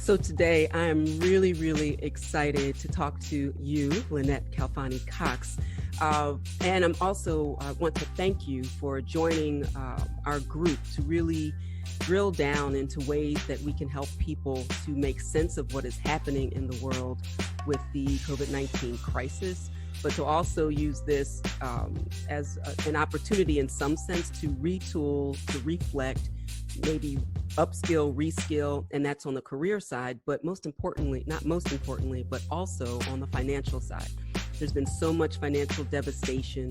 So today I am really, really excited to talk to you, Lynnette Khalfani-Cox. And I'm also want to thank you for joining our group to really drill down into ways that we can help people to make sense of what is happening in the world with the COVID-19 crisis, but to also use this as an opportunity in some sense to retool, to reflect, maybe upskill, reskill, and that's on the career side, but most importantly, not most importantly, but also on the financial side. There's been so much financial devastation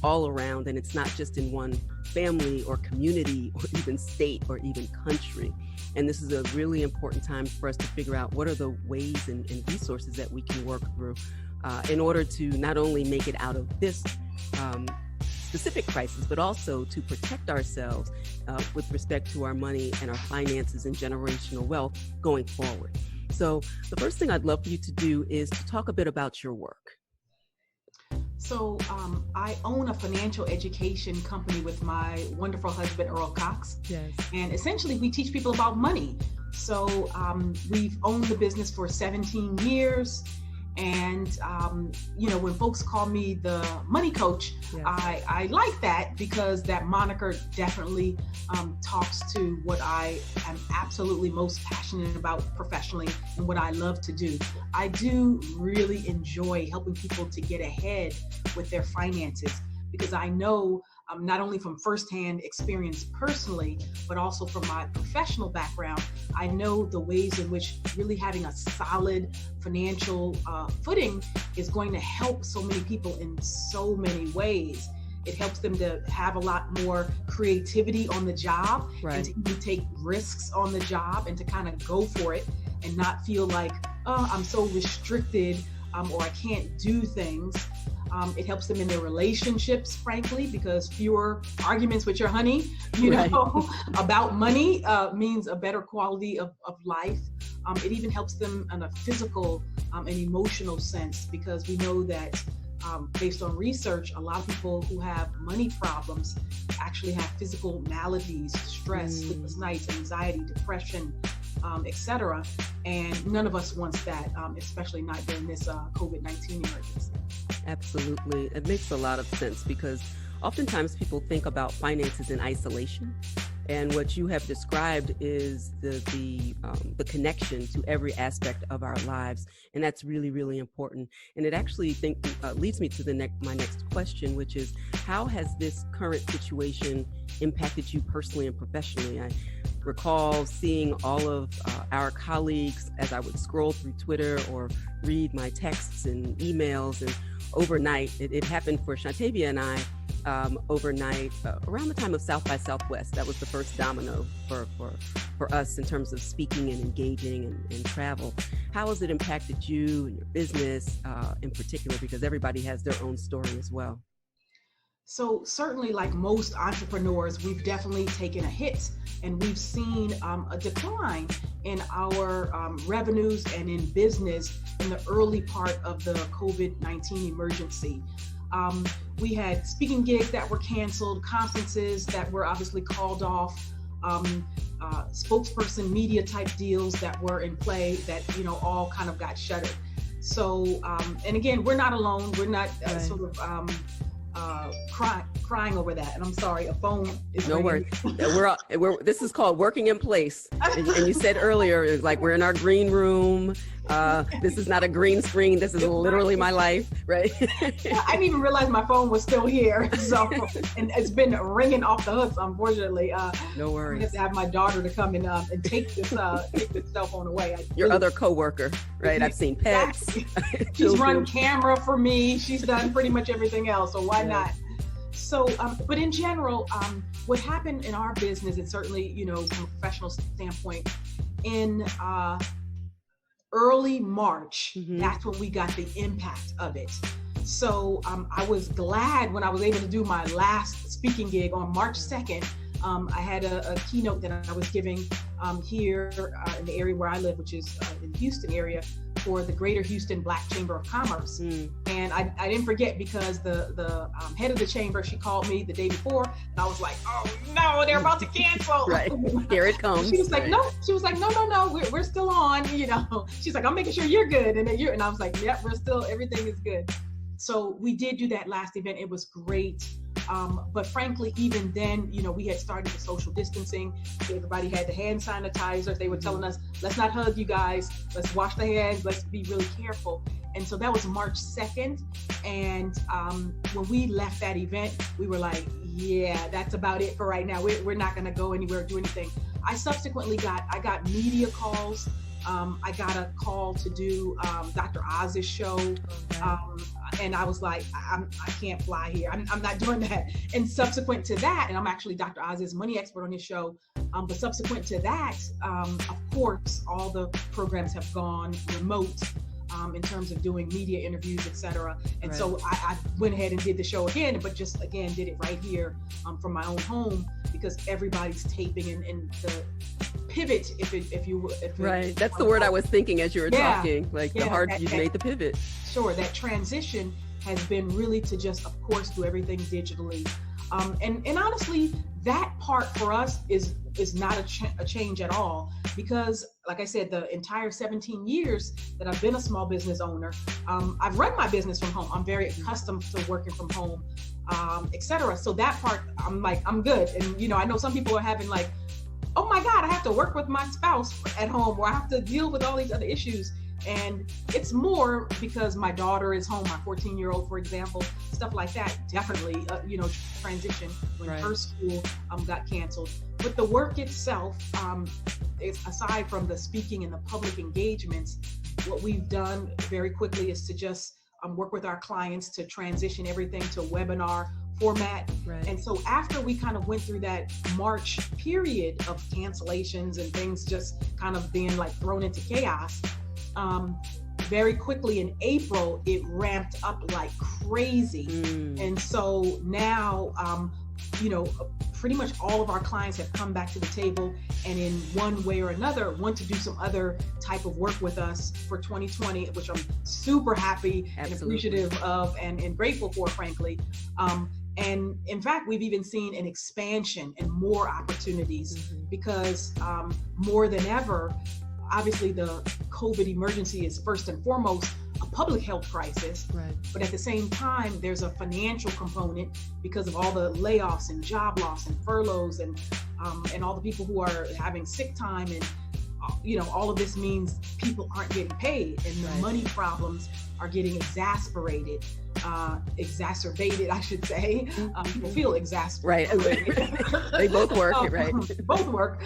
all around, and it's not just in one family or community or even state or even country. And this is a really important time for us to figure out what are the ways and resources that we can work through in order to not only make it out of this specific crisis, but also to protect ourselves with respect to our money and our finances and generational wealth going forward. So the first thing I'd love for you to do is to talk a bit about your work. So I own a financial education company with my wonderful husband, Earl Cox. Yes. And essentially we teach people about money. So we've owned the business for 17 years. And, when folks call me the money coach, yes. I like that because that moniker definitely talks to what I am absolutely most passionate about professionally and what I love to do. I do really enjoy helping people to get ahead with their finances because I know not only from firsthand experience personally, but also from my professional background, I know the ways in which really having a solid financial footing is going to help so many people in so many ways. It helps them to have a lot more creativity on the job, right, and to even take risks on the job and to kind of go for it and not feel like, oh, I'm so restricted or I can't do things. It helps them in their relationships, frankly, because fewer arguments with your honey, right, about money means a better quality of life. It even helps them in a physical and emotional sense, because we know that based on research, a lot of people who have money problems actually have physical maladies, stress, sleepless nights, anxiety, depression, etc. And none of us wants that, especially not during this COVID-19 emergency. Absolutely. It makes a lot of sense because oftentimes people think about finances in isolation. And what you have described is the connection to every aspect of our lives. And that's really, really important. And it actually leads me to my next question, which is, how has this current situation impacted you personally and professionally? I recall seeing all of our colleagues as I would scroll through Twitter or read my texts and emails, and overnight, it happened for Shantavia and I overnight around the time of South by Southwest. That was the first domino for us in terms of speaking and engaging and travel. How has it impacted you and your business in particular? Because everybody has their own story as well. So certainly, like most entrepreneurs, we've definitely taken a hit, and we've seen a decline in our revenues and in business in the early part of the COVID-19 emergency. We had speaking gigs that were canceled, conferences that were obviously called off, spokesperson media type deals that were in play that, all kind of got shuttered. So, and again, we're not alone. We're not right. sort of crying over that. And I'm sorry, a phone is no ringing. We're this is called working in place. And you said earlier, like, we're in our green room. This is not a green screen. This is literally my life, right? I didn't even realize my phone was still here. So, and it's been ringing off the hooks, unfortunately. No worries. I have to have my daughter to come and take this cell phone away. Your other coworker, right? I've seen pets. Exactly. She's run camera for me. She's done pretty much everything else. So why not? So, but in general, what happened in our business, and certainly, from a professional standpoint, in early March, that's when we got the impact of it. So I was glad when I was able to do my last speaking gig on March 2nd. I had a keynote that I was giving here in the area where I live, which is in the Houston area, for the Greater Houston Black Chamber of Commerce. And I didn't forget, because the head of the chamber, she called me the day before, and I was like, oh no, they're about to cancel. Right, here it comes. She was like, no, we're still on, you know. She's like, I'm making sure you're good, and I was like, yep, we're still, everything is good. So we did do that last event. It was great. But frankly, even then, you know, we had started the social distancing. Everybody had the hand sanitizers. They were telling us, let's not hug, you guys. Let's wash the hands. Let's be really careful. And so that was March 2nd. And when we left that event, we were like, yeah, that's about it for right now. We're not going to go anywhere or do anything. I subsequently got media calls. I got a call to do Dr. Oz's show. And I was like, I can't fly here. I'm not doing that. And subsequent to that, and I'm actually Dr. Oz's money expert on his show. But subsequent to that, of course, all the programs have gone remote in terms of doing media interviews, etc. And right. So I went ahead and did the show again, but just again, did it right here from my own home, because everybody's taping and the pivot, if you right. That's the word I was thinking as you were talking, like the hard, you made the pivot. Sure. That transition has been really to just, of course, do everything digitally. And honestly, that part for us is not a change at all, because like I said, the entire 17 years that I've been a small business owner, I've run my business from home. I'm very accustomed to working from home, etc. So that part, I'm like, I'm good. And, you know, I know some people are having like, oh my God, I have to work with my spouse at home, or I have to deal with all these other issues. And it's more because my daughter is home, my 14-year-old, for example, stuff like that. Definitely, you know, transition when right. her school got canceled. But the work itself, is, aside from the speaking and the public engagements, what we've done very quickly is to just work with our clients to transition everything to webinar format. Right. And so after we kind of went through that March period of cancellations and things just kind of being like thrown into chaos, very quickly in April, it ramped up like crazy. And so now, you know, pretty much all of our clients have come back to the table, and in one way or another want to do some other type of work with us for 2020, which I'm super happy and appreciative of and grateful for, frankly. And in fact, we've even seen an expansion and more opportunities because more than ever, obviously the COVID emergency is first and foremost a public health crisis, right. But at the same time, there's a financial component because of all the layoffs and job loss and furloughs and all the people who are having sick time, and you know, all of this means people aren't getting paid, and the money problems are getting exacerbated, I should say. People feel exasperated. Right. They both work, right? Both work.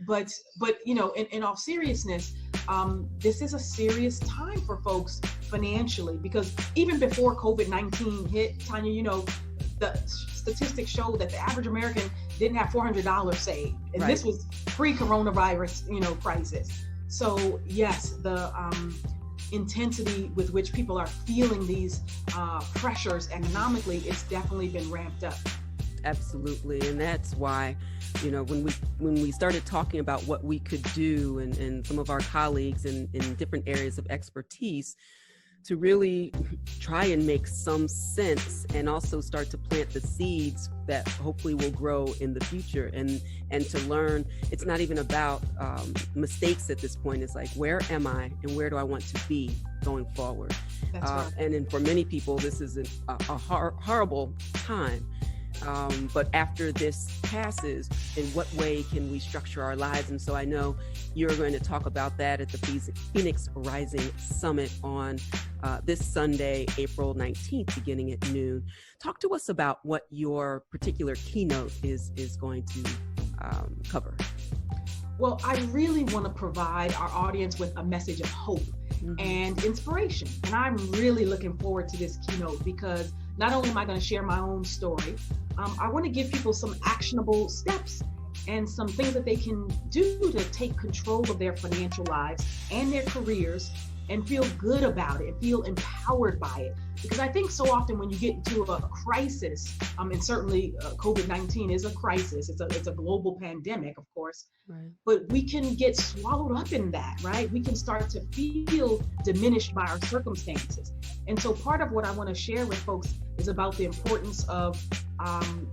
But you know, in all seriousness, this is a serious time for folks financially, because even before COVID-19 hit, Tonya, you know, the statistics show that the average American didn't have $400 saved, and right. This was pre-coronavirus, you know, crisis. So yes, the intensity with which people are feeling these pressures economically, it's definitely been ramped up. Absolutely. And that's why, you know, when we started talking about what we could do, and some of our colleagues in different areas of expertise, to really try and make some sense and also start to plant the seeds that hopefully will grow in the future, and to learn it's not even about mistakes at this point. It's like, where am I and where do I want to be going forward? That's right. And for many people, this is a horrible time. But after this passes, in what way can we structure our lives? And so I know you're going to talk about that at the Phoenix Rising Summit on this Sunday, April 19th, beginning at noon. Talk to us about what your particular keynote is going to cover. Well, I really want to provide our audience with a message of hope and inspiration. And I'm really looking forward to this keynote, because not only am I going to share my own story, I want to give people some actionable steps and some things that they can do to take control of their financial lives and their careers, and feel good about it and feel empowered by it. Because I think so often when you get into a crisis, and certainly COVID-19 is a crisis, it's a global pandemic, of course, right. But we can get swallowed up in that, right? We can start to feel diminished by our circumstances. And so part of what I want to share with folks is about the importance of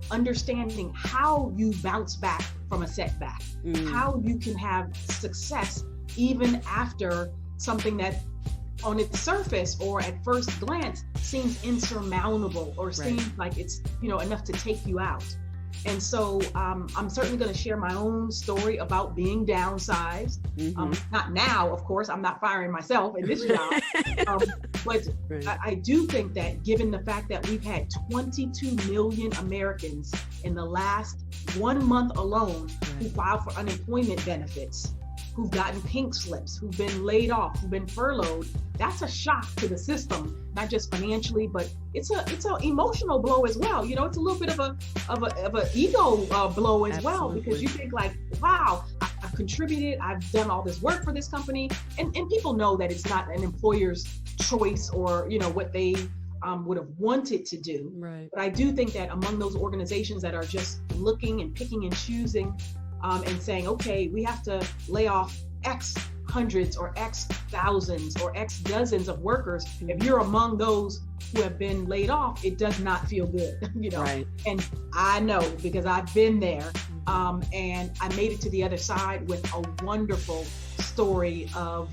understanding how you bounce back from a setback, how you can have success even after something that on its surface or at first glance seems insurmountable or seems like it's enough to take you out. And so I'm certainly going to share my own story about being downsized. Not now, of course, I'm not firing myself in this job. But I do think that given the fact that we've had 22 million Americans in the last 1 month alone who filed for unemployment benefits, who've gotten pink slips, who've been laid off, who've been furloughed, that's a shock to the system, not just financially, but it's an emotional blow as well. It's a little bit of a ego blow as well, because you think like, wow, I've contributed, I've done all this work for this company, and people know that it's not an employer's choice or what they would have wanted to do. Right. But I do think that among those organizations that are just looking and picking and choosing and saying, okay, we have to lay off X hundreds or X thousands or X dozens of workers. If you're among those who have been laid off, it does not feel good, Right. And I know because I've been there, and I made it to the other side with a wonderful story of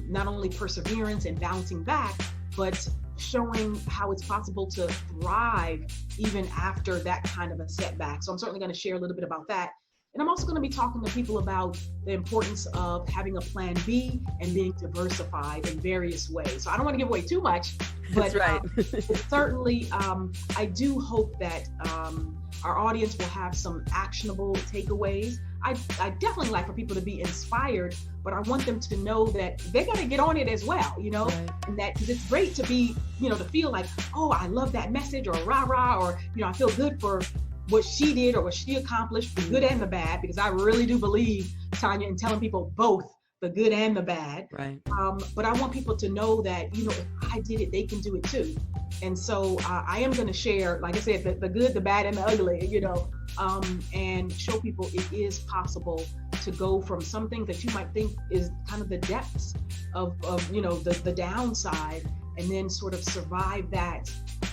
not only perseverance and bouncing back, but showing how it's possible to thrive even after that kind of a setback. So I'm certainly going to share a little bit about that. And I'm also going to be talking to people about the importance of having a plan B and being diversified in various ways. So I don't want to give away too much, but, but certainly I do hope that our audience will have some actionable takeaways. I definitely like for people to be inspired, but I want them to know that they got to get on it as well, and that because it's great to be, to feel like, oh, I love that message or rah-rah, or, I feel good for what she did or what she accomplished, the good and the bad, because I really do believe, Tonya, in telling people both the good and the bad. Right. But I want people to know that, if I did it, they can do it too. And so I am going to share, like I said, the good, the bad, and the ugly, and show people it is possible to go from something that you might think is kind of the depths of the downside, and then sort of survive that,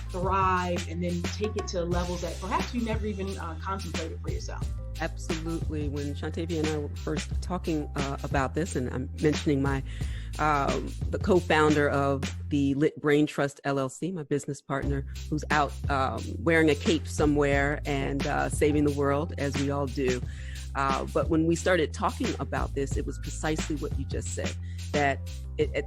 thrive, and then take it to levels that perhaps you never even contemplated for yourself. Absolutely. When Shantavia and I were first talking about this, and I'm mentioning my the co-founder of the Lit Brain Trust LLC, my business partner, who's out wearing a cape somewhere and saving the world, as we all do. But when we started talking about this, it was precisely what you just said, that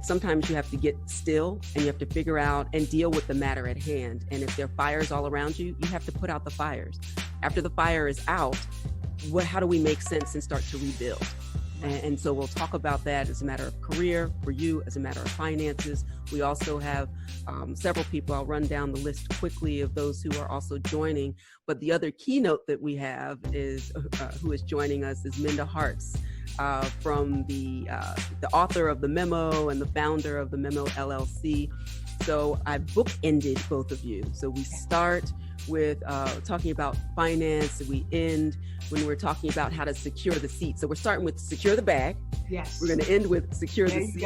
sometimes you have to get still and you have to figure out and deal with the matter at hand. And if there are fires all around you, you have to put out the fires. After the fire is out, how do we make sense and start to rebuild? And so we'll talk about that as a matter of career for you, as a matter of finances. We also have several people. I'll run down the list quickly of those who are also joining. But the other keynote that we have is who is joining us is Minda Harts, from the author of the memo and the founder of the Memo LLC. So I bookended both of you. So we start with talking about finance. We end when we're talking about how to secure the seat. So we're starting with secure the bag. Yes. We're going to end with secure the seat.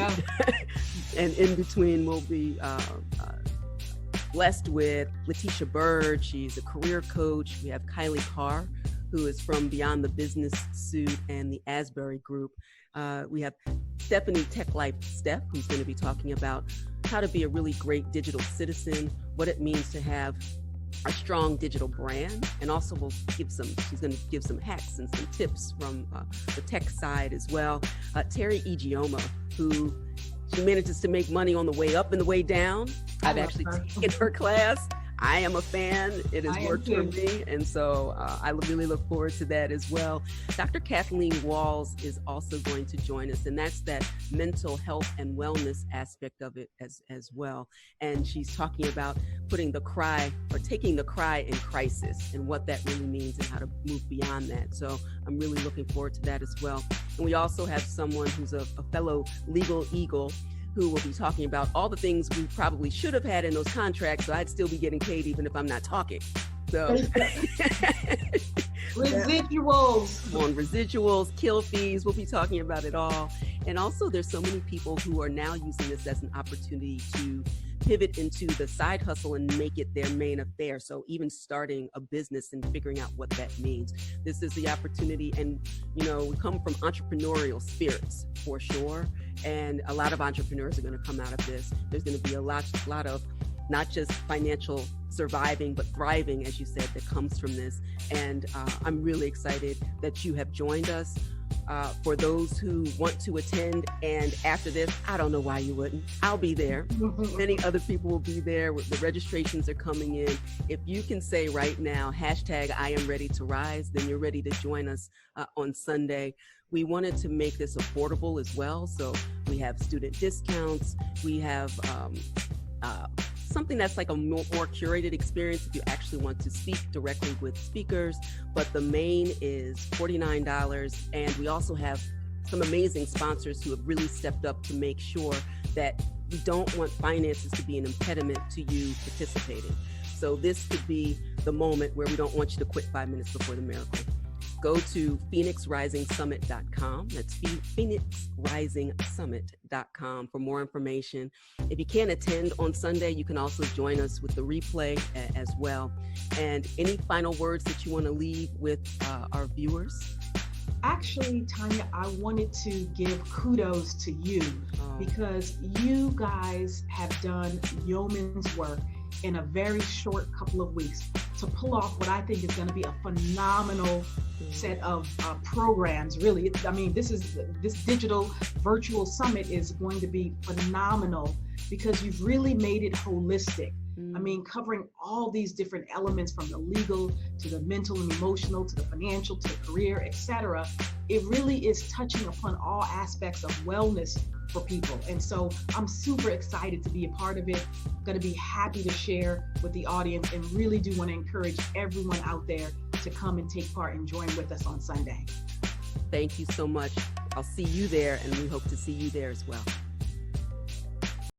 And in between, we'll be blessed with Latesha Byrd. She's a career coach. We have Kailei Carr, who is from Beyond the Business Suit and the Bärí Group. We have Stephanie Tech Life Steph, who's going to be talking about how to be a really great digital citizen, what it means to have a strong digital brand, and also she's going to give some hacks and some tips from the tech side as well. Teri Ijeoma, who she manages to make money on the way up and the way down. I've actually taken her class. I am a fan. It has worked for me. And so I really look forward to that as well. Dr. Kathleen Walls is also going to join us, and that's that mental health and wellness aspect of it as well. And she's talking about taking the cry in crisis and what that really means and how to move beyond that. So I'm really looking forward to that as well. And we also have someone who's a fellow legal eagle, who will be talking about all the things we probably should have had in those contracts, so I'd still be getting paid even if I'm not talking. So residuals. On residuals, kill fees, we'll be talking about it all. And also there's so many people who are now using this as an opportunity to pivot into the side hustle and make it their main affair. So even starting a business and figuring out what that means. This is the opportunity. And, you know, we come from entrepreneurial spirits for sure. And a lot of entrepreneurs are going to come out of this. There's going to be a lot of not just financial surviving, but thriving, as you said, that comes from this. And I'm really excited that you have joined us. For those who want to attend, and after this, I don't know why you wouldn't. I'll be there. Many other people will be there. The registrations are coming in. If you can say right now, #I am ready to rise, then you're ready to join us on Sunday. We wanted to make this affordable as well. So we have student discounts. We have something that's like a more curated experience if you actually want to speak directly with speakers. But the main is $49. And we also have some amazing sponsors who have really stepped up to make sure that we don't want finances to be an impediment to you participating. So this could be the moment where we don't want you to quit 5 minutes before the miracle. Go to phoenixrisingsummit.com. That's phoenixrisingsummit.com for more information. If you can't attend on Sunday, you can also join us with the replay as well. And any final words that you want to leave with our viewers? Actually, Tonya, I wanted to give kudos to you because you guys have done yeoman's work in a very short couple of weeks to pull off what I think is going to be a phenomenal set of programs. Really, this digital virtual summit is going to be phenomenal because you've really made it holistic. I mean, covering all these different elements from the legal to the mental and emotional to the financial to the career, etc. It really is touching upon all aspects of wellness for people. And so I'm super excited to be a part of it. Going to be happy to share with the audience and really do want to encourage everyone out there to come and take part and join with us on Sunday. Thank you so much. I'll see you there, and we hope to see you there as well.